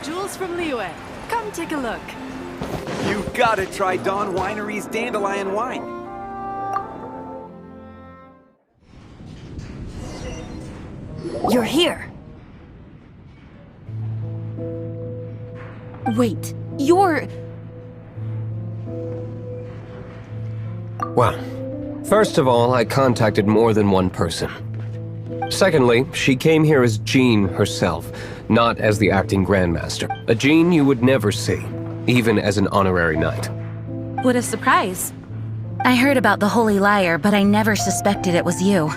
Jules from Lyre. Come take a look. You gotta try Dawn Winery's Dandelion Wine. You're here. Wait, you're... Well, first of all, I contacted more than one person. Secondly, she came here as Jean herself, not as the acting Grandmaster. A Jean you would never see, even as an honorary knight. What a surprise. I heard about the Holy Lyre, but I never suspected it was you.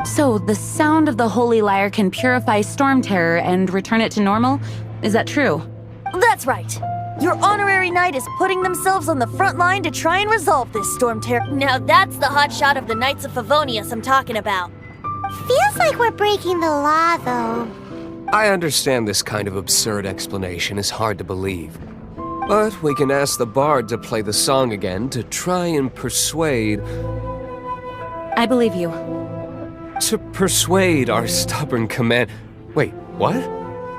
So, the sound of the Holy Lyre can purify Storm Terror and return it to normal? Is that true? That's right. Your honorary knight is putting themselves on the front line to try and resolve this storm terror. Now that's the hotshot of the Knights of Favonius I'm talking about. Feels like we're breaking the law, though. I understand this kind of absurd explanation is hard to believe. But we can ask the bard to play the song again to try and persuade... I believe you. To persuade our stubborn command... Wait, what?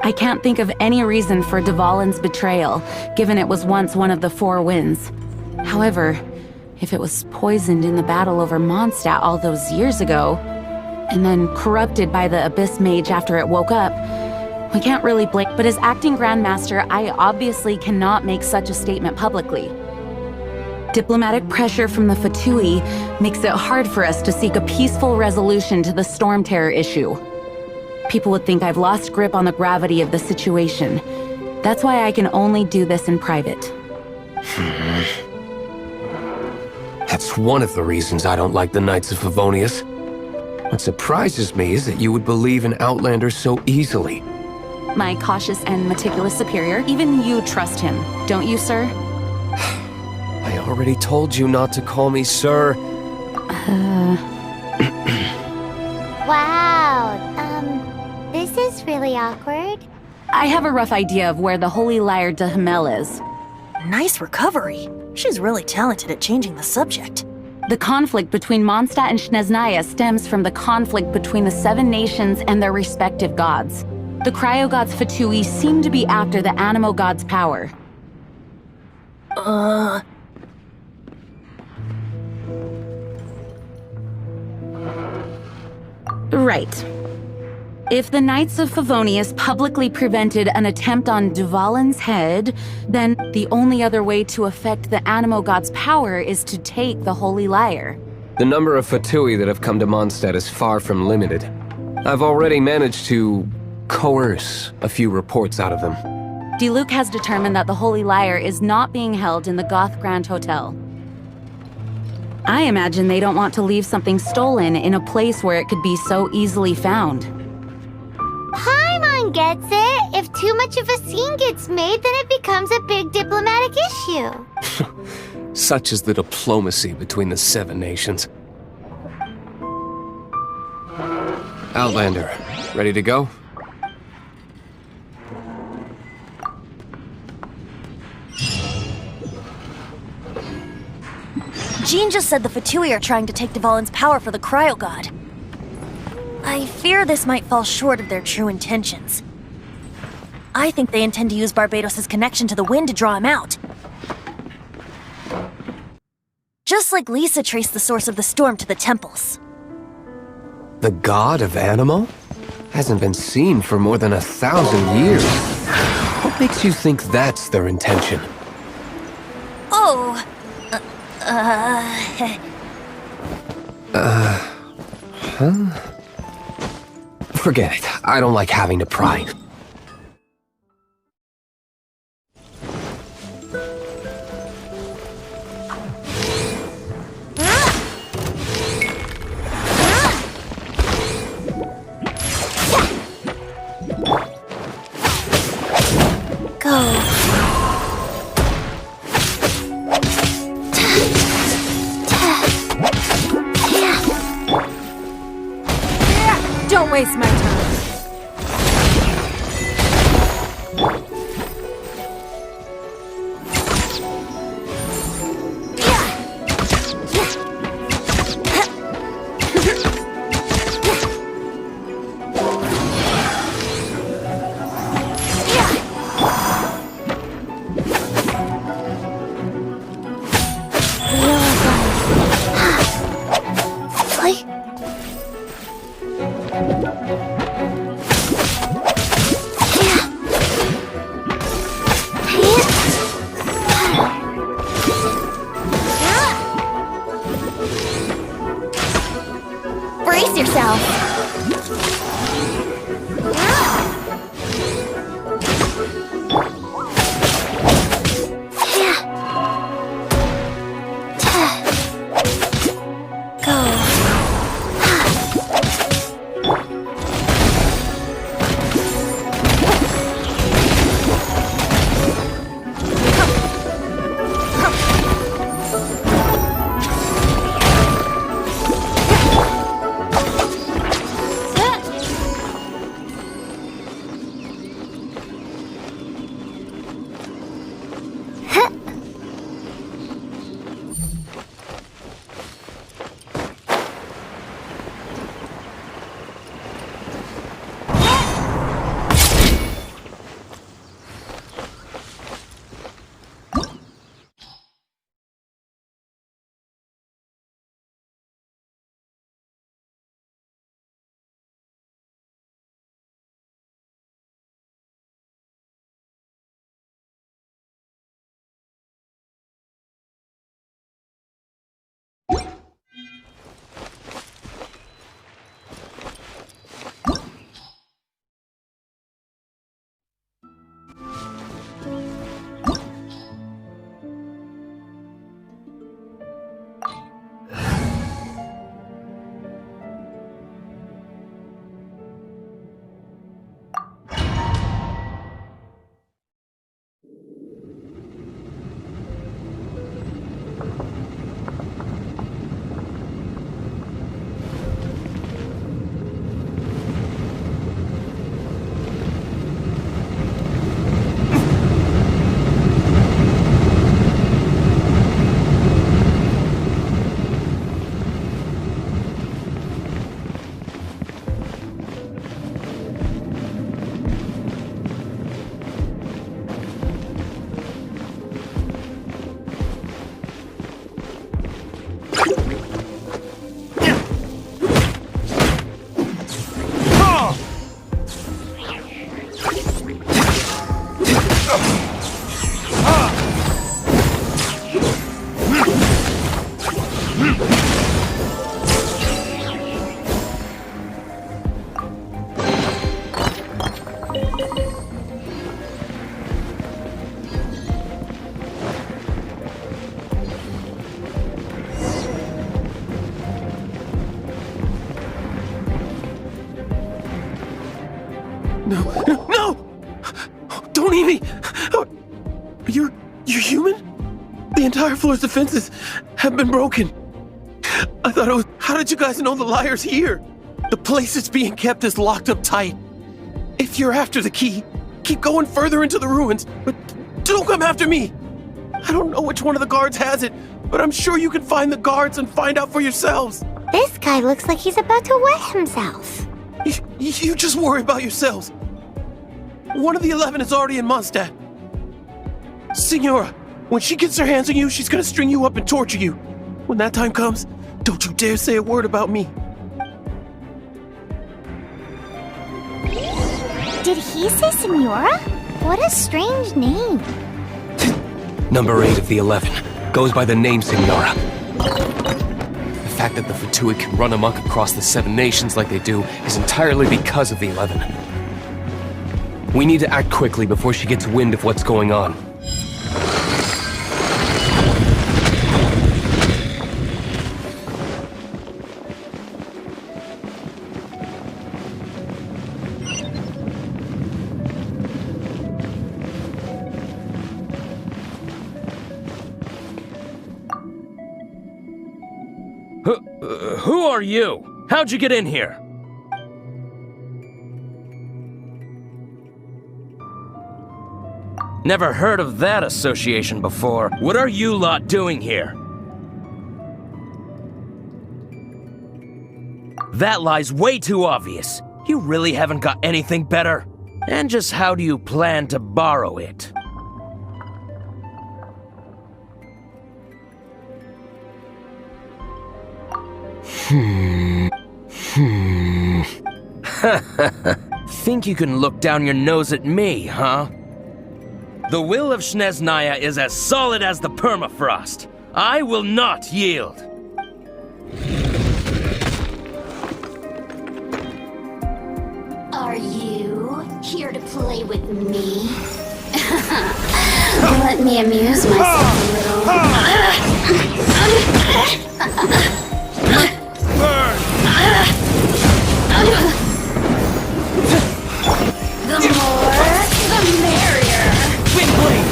I can't think of any reason for Dvalin's betrayal, given it was once one of the Four Winds. However, if it was poisoned in the battle over Mondstadt all those years ago, and then corrupted by the Abyss Mage after it woke up, we can't really blame. But as acting Grandmaster, I obviously cannot make such a statement publicly. Diplomatic pressure from the Fatui makes it hard for us to seek a peaceful resolution to the Storm Terror issue. People would think I've lost grip on the gravity of the situation. That's why I can only do this in private. That's one of the reasons I don't like the Knights of Favonius. What surprises me is that you would believe in Outlanders so easily. My cautious and meticulous superior, even you trust him, don't you, sir? I already told you not to call me sir. Wow, this is really awkward. I have a rough idea of where the Holy Lyre Der Himmel is. Nice recovery. She's really talented at changing the subject. The conflict between Mondstadt and Snezhnaya stems from the conflict between the Seven Nations and their respective gods. The cryo-gods Fatui seem to be after the Animo god's power. Right. If the Knights of Favonius publicly prevented an attempt on Dvalin's head, then the only other way to affect the Animo god's power is to take the Holy Lyre. The number of Fatui that have come to Mondstadt is far from limited. I've already managed to coerce a few reports out of them. Diluc has determined that the Holy Lyre is not being held in the Goth Grand Hotel. I imagine they don't want to leave something stolen in a place where it could be so easily found. Paimon gets it. If too much of a scene gets made, then it becomes a big diplomatic issue. Such is the diplomacy between the Seven Nations. Outlander, ready to go? Jean just said the Fatui are trying to take Dvalin's power for the Cryo God. I fear this might fall short of their true intentions. I think they intend to use Barbados' connection to the wind to draw him out. Just like Lisa traced the source of the storm to the temples. The god of Animo? Hasn't been seen for more than 1,000 years. What makes you think that's their intention? Oh, Forget it. I don't like having to pry. go. Don't waste my time. Don't eat me! You're human? The entire floor's defenses have been broken. I thought it was... How did you guys know the Lyre's here? The place it's being kept is locked up tight. If you're after the key, keep going further into the ruins, but don't come after me. I don't know which one of the guards has it, but I'm sure you can find the guards and find out for yourselves. This guy looks like he's about to wet himself. You just worry about yourselves. One of the 11 is already in Mondstadt. Signora, when she gets her hands on you, she's gonna string you up and torture you. When that time comes, don't you dare say a word about me. Did he say Signora? What a strange name. Number 8 of the 11 goes by the name Signora. The fact that the Fatui can run amok across the 7 nations like they do is entirely because of the 11. We need to act quickly before she gets wind of what's going on. Who are you? How'd you get in here? Never heard of that association before. What are you lot doing here? That lie's way too obvious. You really haven't got anything better? And just how do you plan to borrow it? Think you can look down your nose at me, huh? The will of Snezhnaya is as solid as the permafrost. I will not yield. Are you here to play with me? Let me amuse myself a little. The more, the merrier. Windblade!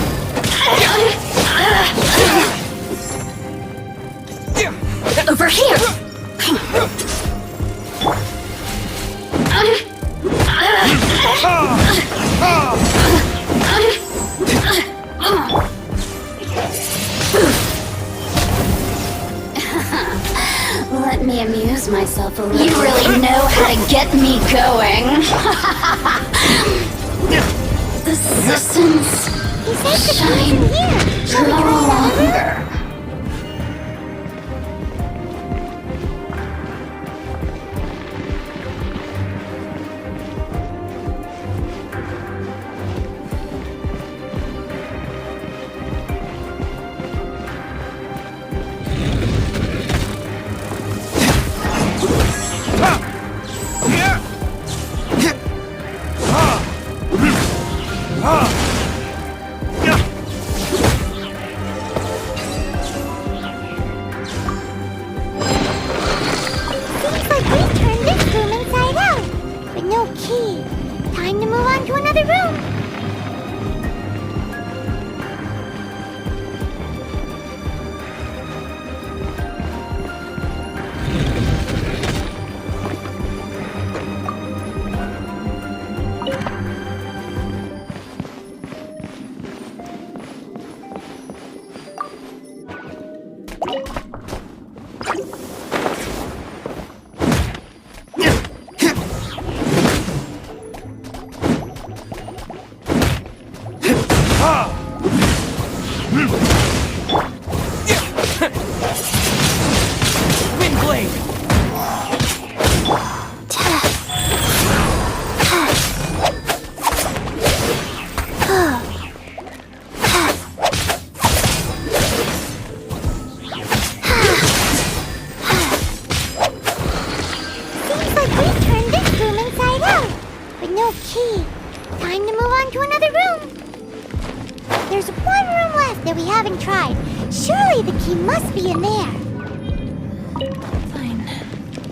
Over here! Let me amuse myself a little. You really know how to get me going. The systems shine no longer.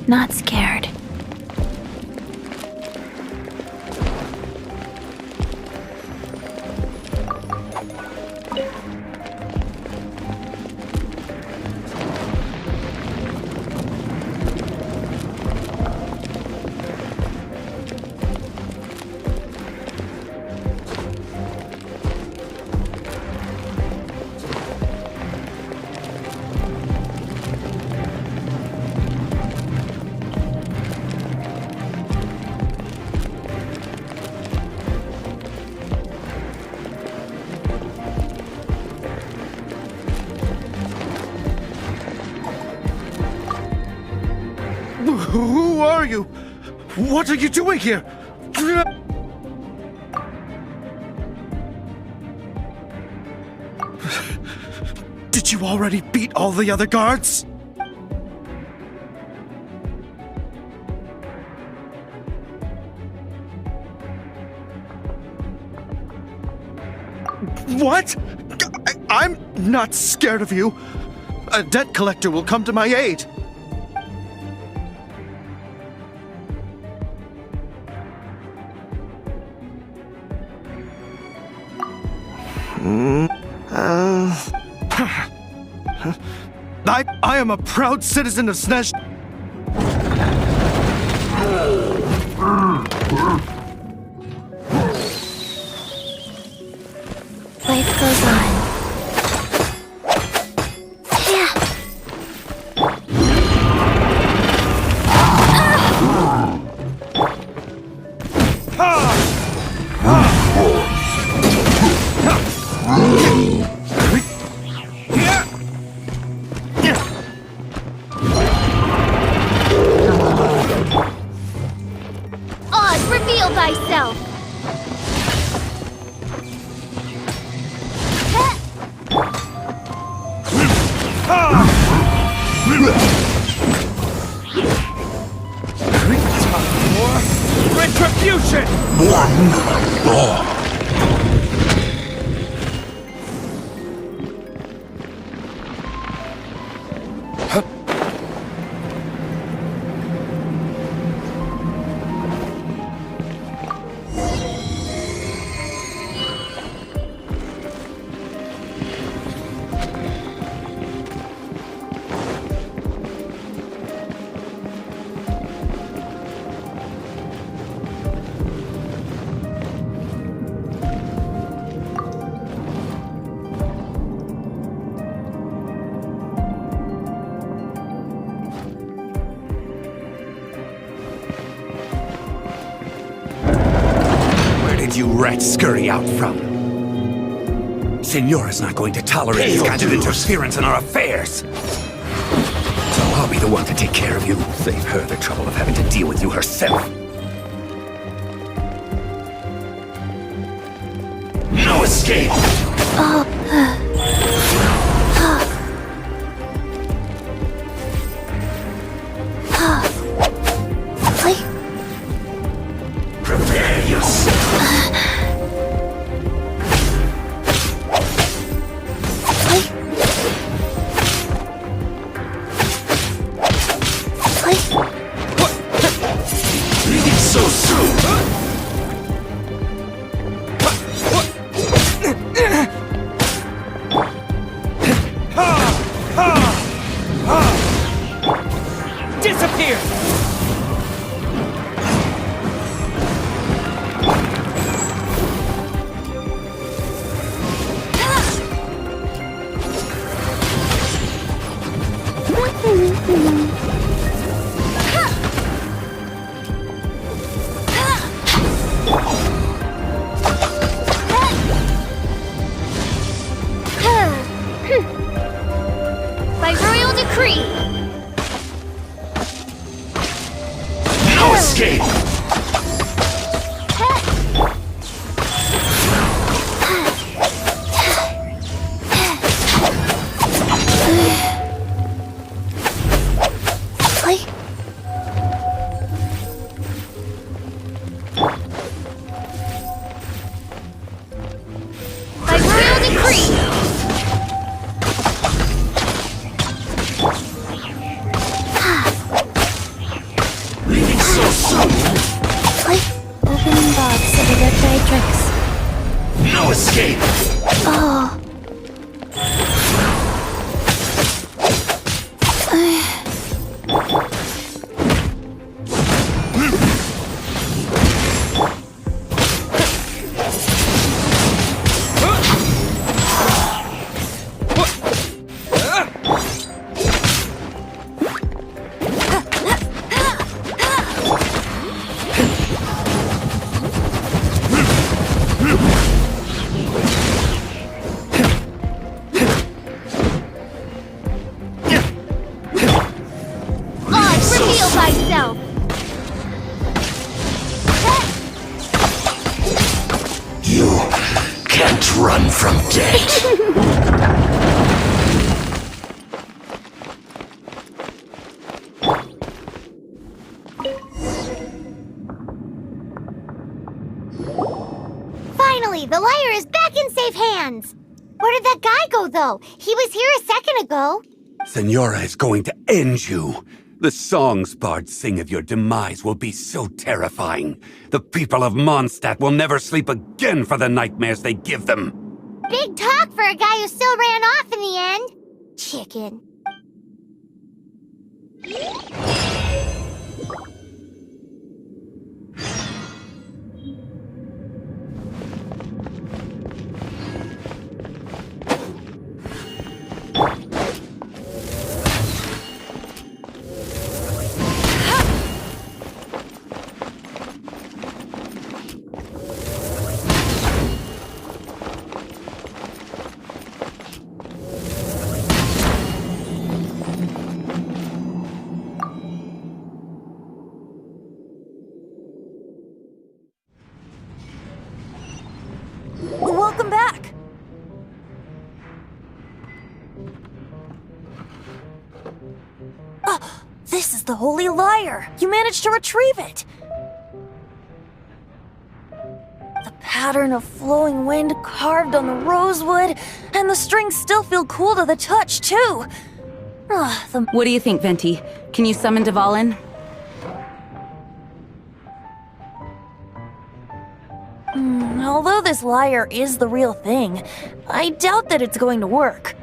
Not scared. Who are you? What are you doing here? Did you already beat all the other guards? What? I'm not scared of you. A debt collector will come to my aid. I am a proud citizen of Snezh. Life goes on. Oz, reveal thyself! Retribution! You rats scurry out from. Signora's not going to tolerate this kind of interference in our affairs. So I'll be the one to take care of you. Save her the trouble of having to deal with you herself. No escape! Prepare yourself. Leaving so soon! Disappear! By royal decree! No escape! By royal decree! Leaving so soon! Opening box of the red dye tricks. No escape! Oh. can't run from death. Finally, the Lyre is back in safe hands. Where did that guy go, though? He was here a second ago. Senora is going to end you. The songs bards sing of your demise will be so terrifying. The people of Mondstadt will never sleep again for the nightmares they give them. Big talk for a guy who still ran off in the end. Chicken. Welcome back! This is the Holy Lyre! You managed to retrieve it! The pattern of flowing wind carved on the rosewood, and the strings still feel cool to the touch, too! What do you think, Venti? Can you summon Dvalin? Although this lyre is the real thing, I doubt that it's going to work.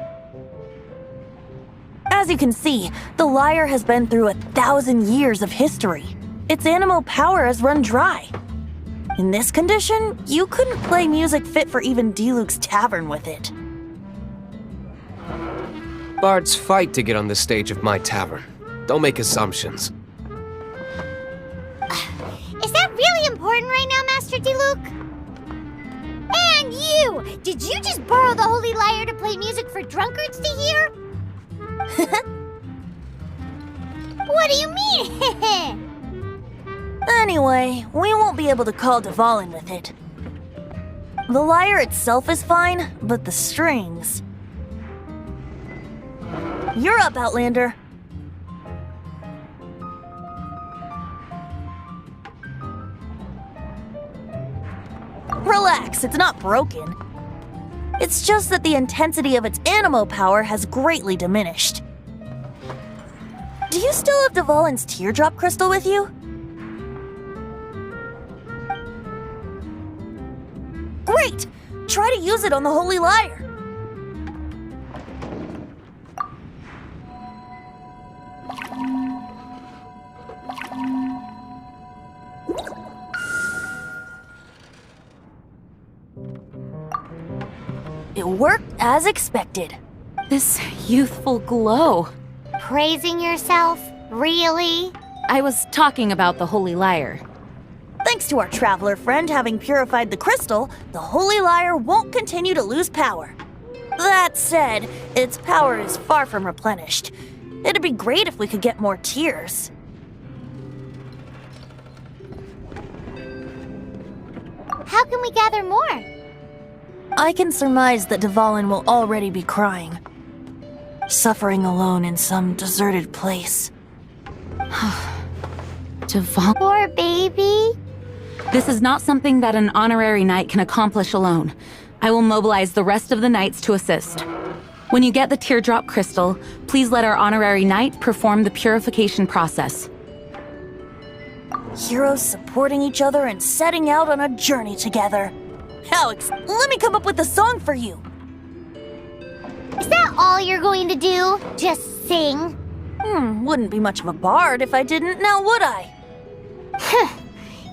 As you can see, the lyre has been through 1,000 years of history. Its animal power has run dry. In this condition, you couldn't play music fit for even Diluc's tavern with it. Bards fight to get on the stage of my tavern. Don't make assumptions. Is that really important right now, Master Diluc? And you! Did you just borrow the Holy Lyre to play music for drunkards to hear? What do you mean? Anyway, we won't be able to call Dvalin with it. The lyre itself is fine, but the strings... You're up, Outlander. Relax, it's not broken. It's just that the intensity of its animo power has greatly diminished. Do you still have Dvalin's teardrop crystal with you? Great! Try to use it on the Holy Lyre. It worked as expected. This youthful glow. Praising yourself? Really? I was talking about the Holy Lyre. Thanks to our traveler friend having purified the crystal, the Holy Lyre won't continue to lose power. That said, its power is far from replenished. It'd be great if we could get more tears. How can we gather more? I can surmise that Dvalin will already be crying. Suffering alone in some deserted place. Dvalin. Poor baby. This is not something that an honorary knight can accomplish alone. I will mobilize the rest of the knights to assist. When you get the teardrop crystal, please let our honorary knight perform the purification process. Heroes supporting each other and setting out on a journey together. Alex, let me come up with a song for you. Is that all you're going to do? Just sing? Wouldn't be much of a bard if I didn't, now would I?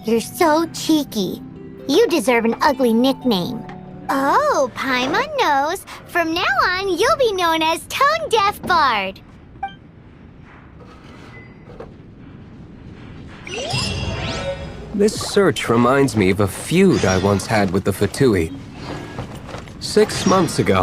You're so cheeky. You deserve an ugly nickname. Oh, Paimon knows. From now on, you'll be known as Tone Deaf Bard. This search reminds me of a feud I once had with the Fatui. 6 months ago,